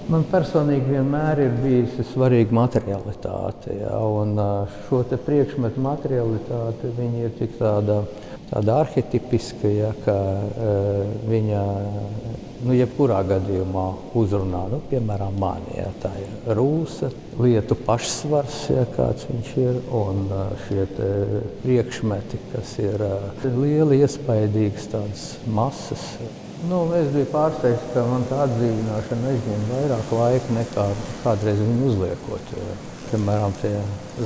Man personīgi vienmēr ir bijusi svarīga materialitāte, ja, un šo te priekšmetu materialitāte viņi ir tik tāda arhetipiska, ja, ka viņa jebkurā gadījumā uzrunā, piemēram, mani. Ja, tā ir rūsa, lietu pašsvars, ja, kāds viņš ir, un šie priekšmeti, kas ir lieli, iespaidīgas tādas masas. Es biju pārsteigts, ka man tā atdzīvināšana aizņem vairāk laika nekā kādreiz viņu uzliekot. Piemēram, tie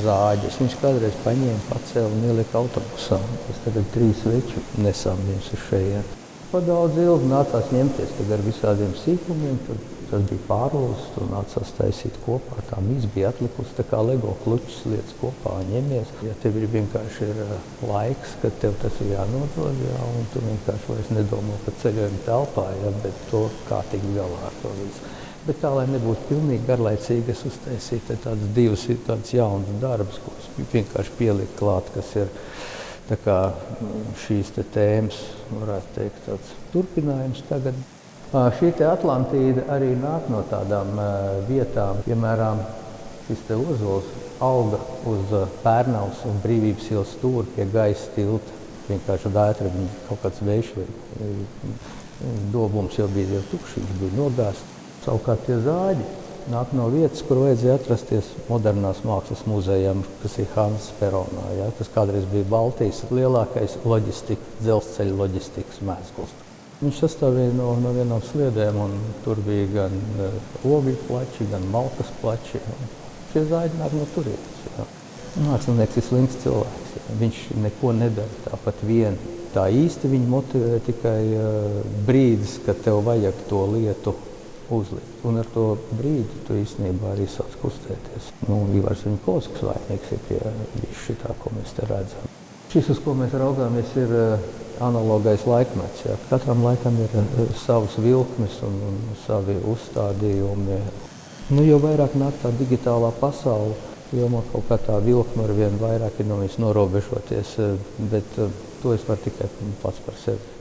zāģes. Viņš kādreiz paņēma, pacēla un ielika autobusā. Mēs tagad 3 veču nesām viņus uz šejieni. Pa daudz ilgi nācās ņemties ar visādiem sīkumiem. Tas bija pārlūzis, tur nācās taisīt kopā. Tā mīz bija atlikusi, tā kā Lego klučus lietas kopā ņemies. Ja tev ir vienkārši laiks, kad tev tas ir jānodod, ja, un tu vienkārši vairs nedomā par ceļojumu telpā, ja, bet to kā tikt galā ar to visu. Bet tā, lai nebūtu pilnīgi garlaicīgi, es uztaisīju tādas 2 jaunas darbus, kurus vienkārši pielikt klāt, kas ir tā kā šīs tēmas, varētu teikt, tāds turpinājums tagad. Šī Atlantīda arī nāk no tādām vietām. Piemēram, šis ozols auga uz Pērnavas un Brīvības ielas stūra pie gaisa tilta. Vienkārši vētra, kaut kāds vējš vai dobums jau bija tukšs, viņš bija nogāsts. Savukārt tie zāģi nāk no vietas, kur vajadzēja atrasties modernās mākslas muzejam, kas ir Hanzas peronā, ja, kas kādreiz bija Baltijas lielākais dzelzceļa loģistikas mēzgls. Viņš sastāvēja no vienām sliedēm, un tur bija gan ogļu plači, gan malkas plači. Šie zāģi nāk no turienes. Ja. Mākslinieks ir slinks cilvēks. Ja. Viņš neko nedara tāpat vien. Tā īsti viņu motivē tikai brīdis, kad tev vajag to lietu uzlikt. Un ar to brīdi tu īstenībā arī sāc kustēties. Ivars Viņkovskis vainīgs ir pie šitā, ko mēs te redzam. Šis, uz ko mēs raugāmies, ir analogais laikmets. Ja. Katram laikam ir savas vilkmes un savi uzstādījumi. Jo vairāk nāk tā digitālā pasaule, jo man kaut kā tā vilkme ar vien vairāk ir no viņas norobežoties, bet to es varu tikai pats par sevi